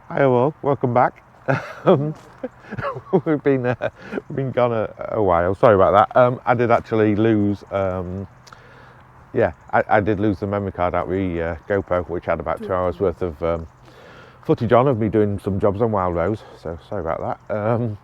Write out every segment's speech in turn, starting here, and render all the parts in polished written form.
Hi all, welcome back. Um, we've been gone a while. Sorry about that. I did actually lose. I did lose the memory card out with GoPro, which had about 2 hours worth of footage on of me doing some jobs on Wild Rose. So sorry about that.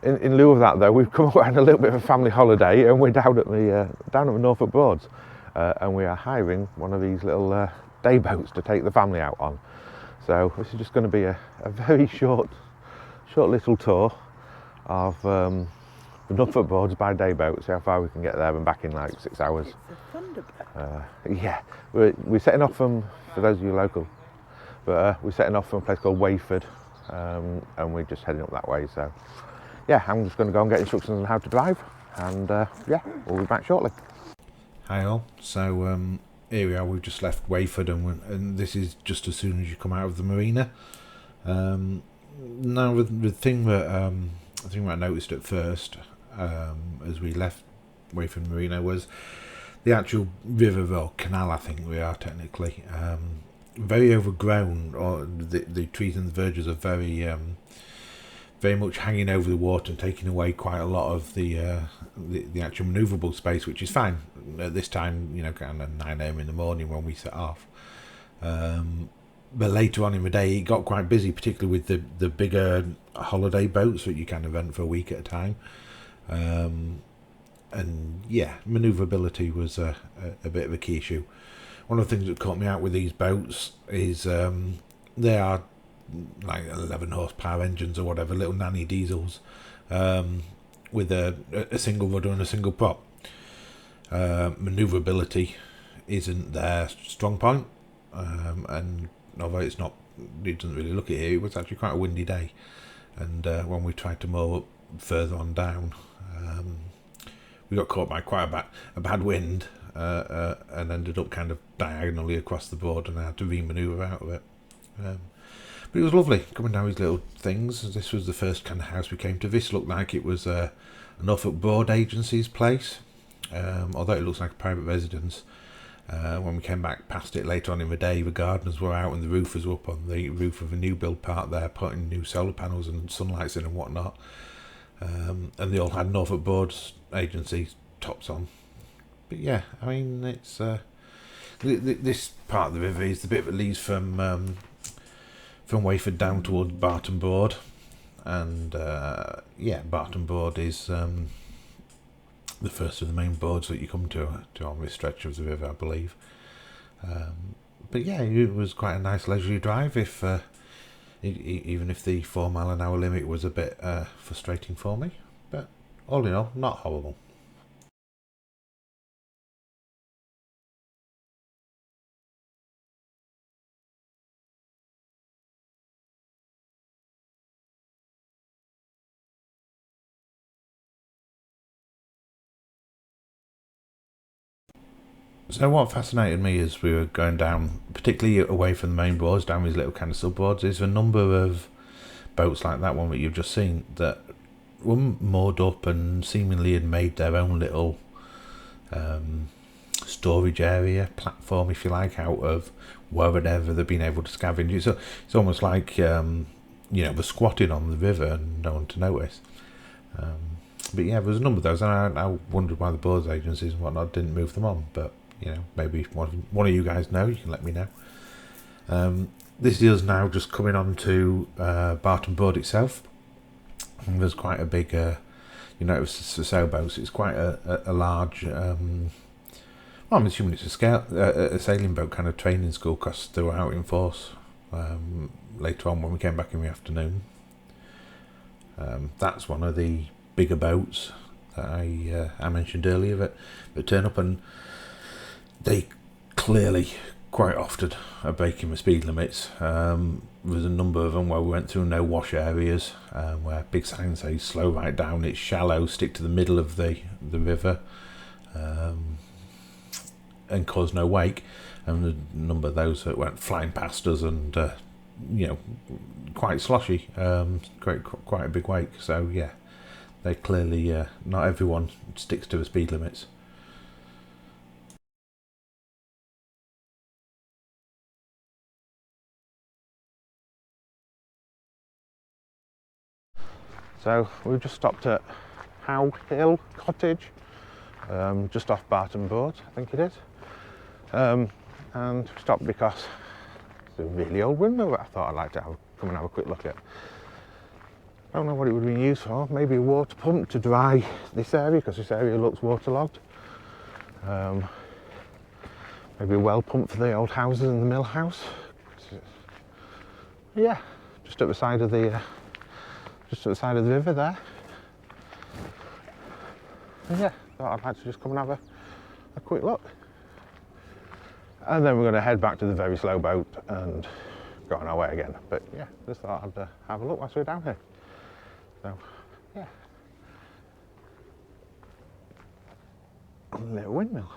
In lieu of that, though, we've come around a little bit of a family holiday, and we're down at the Norfolk Broads, and we are hiring one of these little day boats to take the family out on. So this is just going to be a very short little tour of the Norfolk Broads by day boat. See how far we can get there and back in like 6 hours. Yeah, we're setting off from, for those of you local, but we're setting off from a place called Wayford, and we're just heading up that way. So yeah, I'm just going to go and get instructions on how to drive, and yeah, we'll be back shortly. Hi all. So here we are. We've just left Wayford, and this is just as soon as you come out of the marina. Now the thing that I noticed at first, as we left Wayford Marina, was the actual river or canal. I think we are technically very overgrown, or the trees and the verges are very much hanging over the water and taking away quite a lot of the actual manoeuvrable space, which is fine at this time, kind of 9 a.m. in the morning when we set off. But later on in the day, it got quite busy, particularly with the bigger holiday boats that you kind of rent for a week at a time. And yeah, manoeuvrability was a bit of a key issue. One of the things that caught me out with these boats is they are like 11 horsepower engines or whatever, little nanny diesels, with a single rudder and a single prop. Manoeuvrability isn't their strong point, and although it doesn't really look at it, it was actually quite a windy day, and when we tried to moor up further on down, we got caught by quite a bad wind, and ended up kind of diagonally across the board, and I had to re-manoeuvre out of it. But it was lovely coming down these little things. This was the first kind of house we came to. This looked like it was a Norfolk Broad Agency's place, although it looks like a private residence. When we came back past it later on in the day, the gardeners were out and the roofers were up on the roof of a new build part there, putting new solar panels and sunlights in and whatnot. And they all had Norfolk Broads Agency tops on. But yeah, I mean, it's this part of the river is the bit that leads from Wayford down towards Barton Broad, and yeah, Barton Broad is the first of the main boards that you come to on this stretch of the river, I believe. But yeah, it was quite a nice leisurely drive, if even if the 4 mile an hour limit was a bit frustrating for me, but all in all, not horrible. So what fascinated me as we were going down, particularly away from the main boards, down these little kind of sub boards, is the number of boats like that one that you've just seen that were moored up and seemingly had made their own little storage area, platform, if you like, out of wherever they've been able to scavenge. It's almost like they're squatting on the river and no one to notice. But yeah, there was a number of those, and I wondered why the boards agencies and whatnot didn't move them on. But maybe if one of you guys know, you can let me know. This is now just coming on to Barton Broad itself. And there's quite a big, it's for sailboats. It's quite a large. Well, I'm assuming it's a sailing boat kind of training school, because they were out in force later on when we came back in the afternoon. That's one of the bigger boats that I mentioned earlier that turn up, and they clearly quite often are breaking the speed limits. There's a number of them where we went through no wash areas, where big signs say slow right down, it's shallow, stick to the middle of the river, and cause no wake, and a number of those that went flying past us and quite sloshy, quite a big wake. So yeah, they clearly not everyone sticks to the speed limits. So we've just stopped at How Hill Cottage, just off Barton Broads, I think it is. And stopped because it's a really old windmill that I thought I'd like to come and have a quick look at. I don't know what it would be used for. Maybe a water pump to dry this area, because this area looks waterlogged. Maybe a well pump for the old houses in the mill house. Yeah, just at the side of the river there. And yeah, thought I'd like to just come and have a quick look. And then we're going to head back to the very slow boat and go on our way again. But yeah, just thought I'd have a look whilst we're down here. So yeah, a little windmill.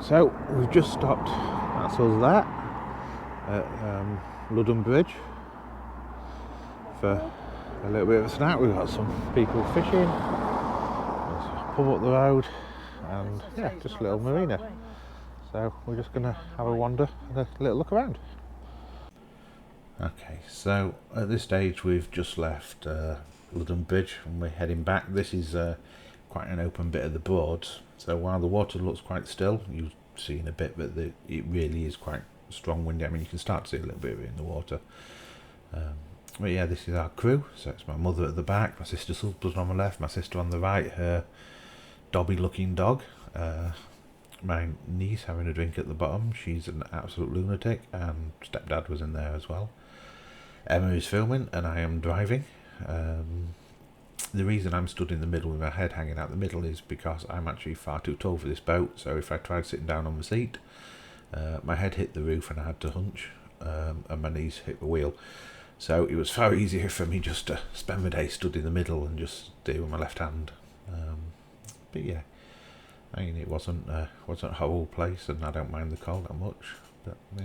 So we've just stopped, that's us there, at Ludden Bridge for a little bit of a snack. We've got some people fishing, there's a pub up the road, and yeah, just a little marina. So we're just going to have a wander and a little look around. Okay, so at this stage we've just left Ludden Bridge and we're heading back. This is quite an open bit of the Broads, so while the water looks quite still, you've seen a bit, but it really is quite strong wind. I mean, you can start to see a little bit of it in the water. But yeah, this is our crew. So it's my mother at the back, my sister's husband on the left, my sister on the right, her Dobby looking dog, my niece having a drink at the bottom, she's an absolute lunatic, and stepdad was in there as well. Emma is filming and I am driving. The reason I'm stood in the middle with my head hanging out the middle is because I'm actually far too tall for this boat, so if I tried sitting down on the seat, my head hit the roof and I had to hunch, and my knees hit the wheel. So it was far easier for me just to spend the day stood in the middle and just do with my left hand. But yeah, I mean, it wasn't a horrible place, and I don't mind the cold that much. But yeah,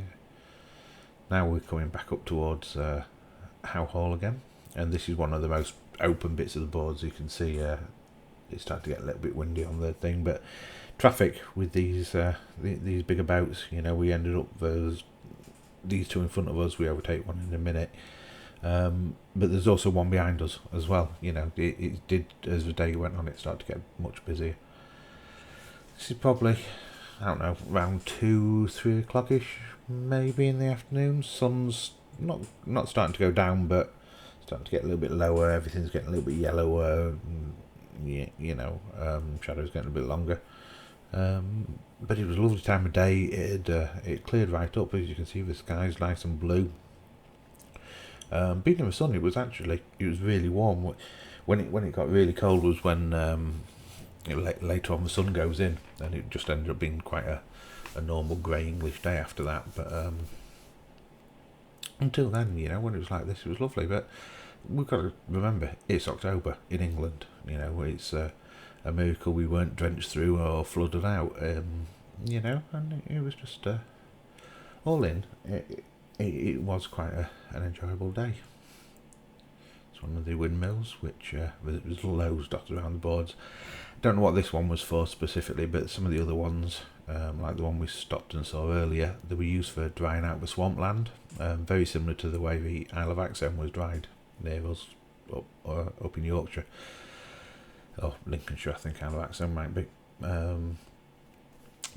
now we're coming back up towards How Hall again, and this is one of the most open bits of the Broads. You can see it's starting to get a little bit windy on the thing, but traffic with these bigger boats, you know, we ended up these two in front of us, we overtake one in a minute, but there's also one behind us as well. You know, it did, as the day went on, it started to get much busier. This is probably, I don't know, around 2-3 o'clock-ish, maybe in the afternoon. Sun's not starting to go down, but starting to get a little bit lower. Everything's getting a little bit yellower. You know, shadows getting a bit longer. But it was a lovely time of day. It cleared right up, as you can see. The sky's nice and blue. Being in the sun, it was really warm. When it got really cold was when later on the sun goes in, and it just ended up being quite a normal grey English day after that. But until then, you know, when it was like this, it was lovely. But we've got to remember, it's October in England. You know, it's a miracle we weren't drenched through or flooded out. You know, and it was just all in. It was quite an enjoyable day. It's one of the windmills, which there's loads dotted around the Broads. Don't know what this one was for specifically, but some of the other ones, like the one we stopped and saw earlier, they were used for drying out the swampland, very similar to the way the Isle of Axholme was dried near us up in Yorkshire, or Lincolnshire, I think Isle of Axholme might be.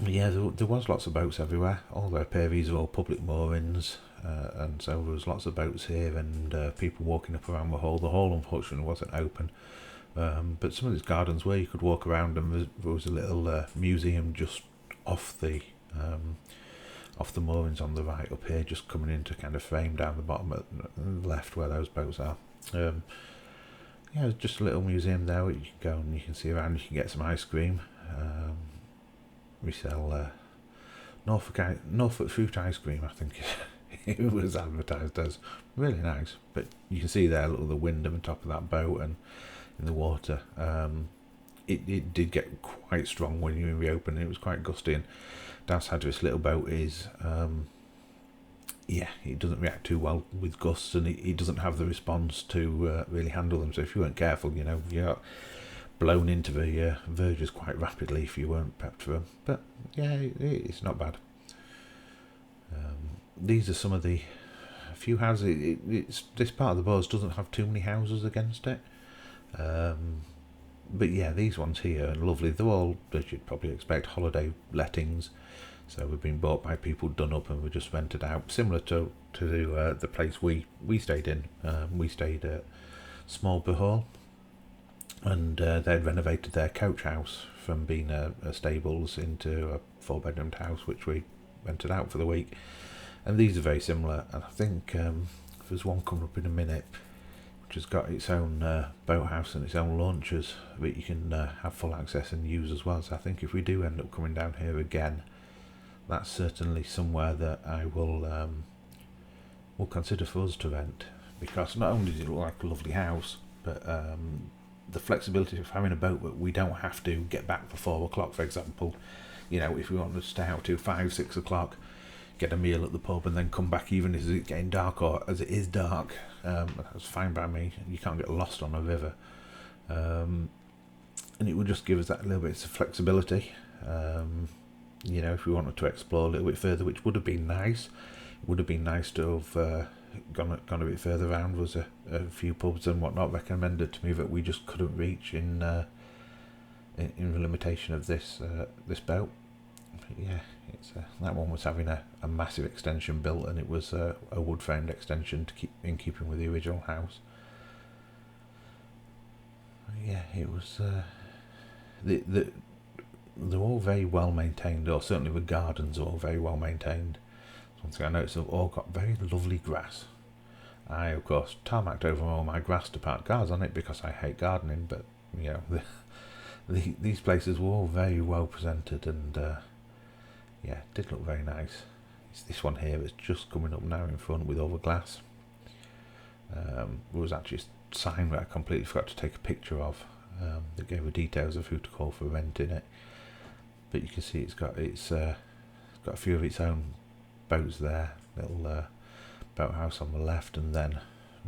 Yeah, there was lots of boats everywhere. All the these are all public moorings, and so there was lots of boats here, and people walking up around the hall. The hall unfortunately wasn't open, but some of these gardens where you could walk around, and there was a little museum just off the moorings on the right up here, just coming into kind of frame down the bottom at the left where those boats are. Yeah, it's just a little museum there where you can go and you can see around. You can get some ice cream. We sell Norfolk fruit ice cream, I think it was advertised as. Really nice. But you can see there, look at the wind on the top of that boat and in the water. It did get quite strong when you reopened. It was quite gusty, and downside to this little boat is yeah, it doesn't react too well with gusts, and it doesn't have the response to really handle them. So if you weren't careful, you know, you got blown into the verges quite rapidly if you weren't prepped for them. But yeah, it's not bad. These are some of the few houses. It's this part of the Broads doesn't have too many houses against it. But yeah, these ones here are lovely. They're all, as you'd probably expect, holiday lettings. So we've been bought by people, done up, and we just rented out. Similar to the place we stayed in. We stayed at Smallborough Hall, and they'd renovated their coach house from being a stables into a 4-bedroomed house, which we rented out for the week. And these are very similar. And I think there's one coming up in a minute, which has got its own boathouse and its own launchers that you can have full access and use as well. So I think if we do end up coming down here again, that's certainly somewhere that I will consider for us to rent, because not only does it look like a lovely house, but the flexibility of having a boat that we don't have to get back for 4 o'clock, for example. You know, if we want to stay out till 5-6 o'clock, get a meal at the pub, and then come back even as it's getting dark, or as it is dark, that's fine by me. You can't get lost on a river, and it would just give us that little bit of flexibility. You know, if we wanted to explore a little bit further, which would have been nice. It would have been nice to have gone a bit further around. There was a few pubs and whatnot recommended to me that we just couldn't reach in the limitation of this boat. But yeah, it's that one was having a massive extension built, and it was a wood framed extension to keep in keeping with the original house. Yeah, it was they're all very well maintained, or certainly the gardens are all very well maintained. One thing I noticed, they've all got very lovely grass. I, of course, tarmacked over all my grass to park cars on it because I hate gardening, but you know, these places were all very well presented, and yeah, it did look very nice. It's this one here that's just coming up now in front with all the glass. There was actually a sign that I completely forgot to take a picture of that gave the details of who to call for renting it. But you can see it's got a few of its own boats there. Little boathouse on the left, and then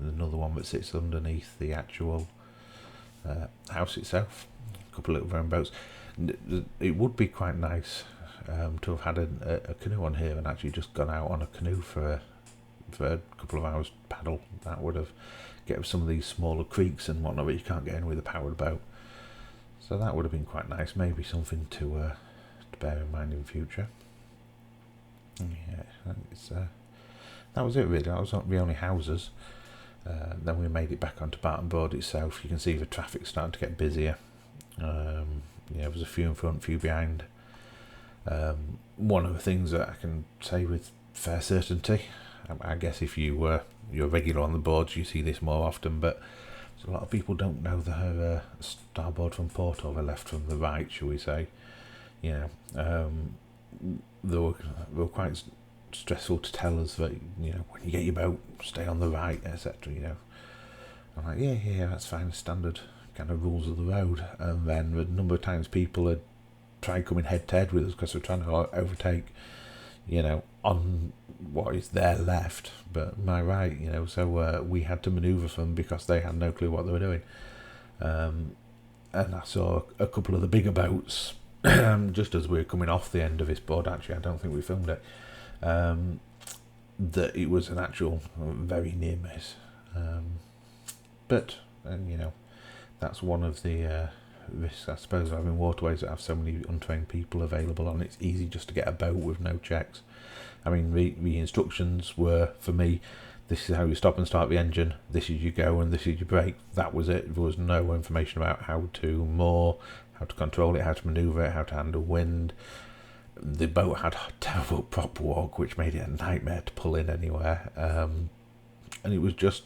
another one that sits underneath the actual house itself. A couple of little own boats. It would be quite nice to have had a canoe on here and actually just gone out on a canoe for a couple of hours paddle. That would have get some of these smaller creeks and whatnot that you can't get in with a powered boat. So that would have been quite nice. Maybe something to bear in mind in future. Yeah, that was it really. That was not the only houses. Then we made it back onto Barton Broad itself. You can see the traffic starting to get busier. Yeah, there was a few in front, a few behind. One of the things that I can say with fair certainty, I guess if you're regular on the boards, you see this more often, but a lot of people don't know they're starboard from port, or they're left from the right, shall we say. You know, they were quite stressful to tell us that, you know, when you get your boat, stay on the right, etc. You know, I'm like, yeah, that's fine, standard kind of rules of the road. And then the number of times people had tried coming head to head with us because we're trying to overtake, you know, on what is their left but my right, you know, so we had to manoeuvre them because they had no clue what they were doing. And I saw a couple of the bigger boats just as we were coming off the end of this board. Actually, I don't think we filmed it, that it was an actual very near miss, but you know, that's one of the risks, I suppose, of having waterways that have so many untrained people available on. It's easy just to get a boat with no checks. I mean, the instructions were, for me, this is how you stop and start the engine, this is your go, and this is your brake. That was it. There was no information about how to moor, how to control it, how to manoeuvre it, how to handle wind. The boat had a terrible prop walk, which made it a nightmare to pull in anywhere. And it was just,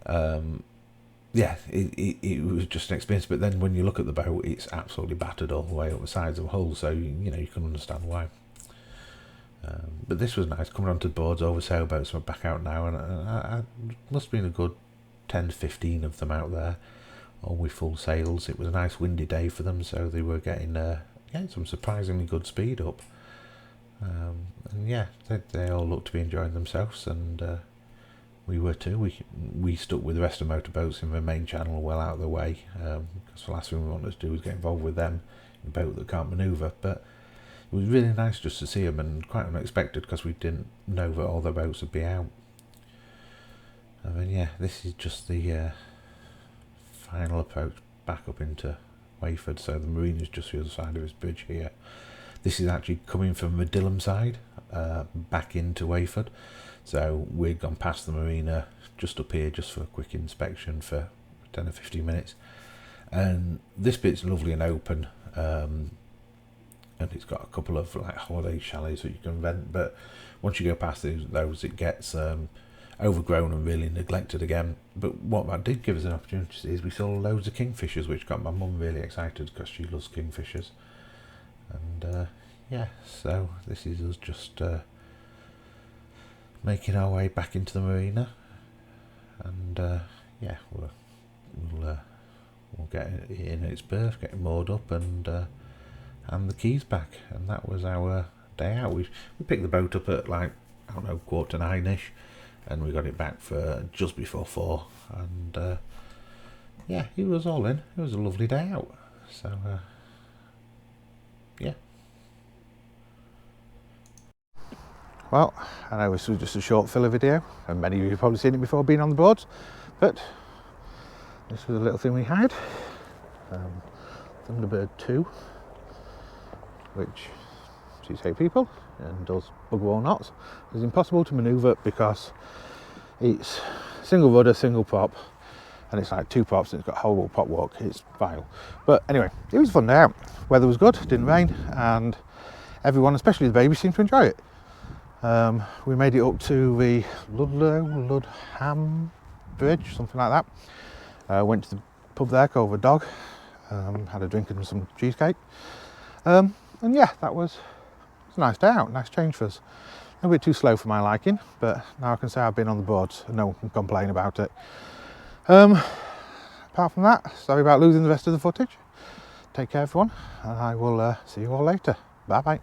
yeah, it was just an experience. But then when you look at the boat, it's absolutely battered all the way up the sides of the hull, so you know, you can understand why. But this was nice, coming onto the boards over sailboats. We're back out now, and I must have been a good 10 to 15 of them out there, all with full sails. It was a nice windy day for them, so they were getting some surprisingly good speed up. And yeah, they all looked to be enjoying themselves, and we were too. We stuck with the rest of the motorboats in the main channel, well out of the way, because the last thing we wanted to do was get involved with them in a boat that can't manoeuvre. But it was really nice just to see them, and quite unexpected because we didn't know that all the boats would be out. I mean, yeah, this is just the final approach back up into Wayford. So the marine is just the other side of this bridge here. This is actually coming from the Dillham side, back into Wayford. So we'd gone past the marina just up here just for a quick inspection for 10 or 15 minutes. And this bit's lovely and open. And it's got a couple of like holiday chalets that you can rent, but once you go past those it gets overgrown and really neglected again. But what that did give us an opportunity is we saw loads of kingfishers, which got my mum really excited because she loves kingfishers. And yeah, so this is us just making our way back into the marina, and yeah, we'll get it in its berth, get it moored up, and the keys back. And that was our day out. We picked the boat up at like, I don't know, 9:15ish, and we got it back for just before 4. And yeah, it was all in. It was a lovely day out. So yeah. Well, I know this was just a short filler video, and many of you have probably seen it before being on the boards, but this was a little thing we had, Thunderbird 2, which sees 8 people and does bugwall knots. It's impossible to manoeuvre because it's single rudder, single prop, and it's like 2 props, and it's got horrible prop walk. It's vile. But anyway, it was a fun day out. Weather was good, didn't rain, and everyone, especially the baby, seemed to enjoy it. We made it up to the Ludham Bridge, something like that. Went to the pub there called The Dog, had a drink and some cheesecake. And yeah, it was a nice day out, nice change for us. A bit too slow for my liking, but now I can say I've been on the boards and no one can complain about it. Apart from that, sorry about losing the rest of the footage. Take care everyone, and I will see you all later. Bye bye.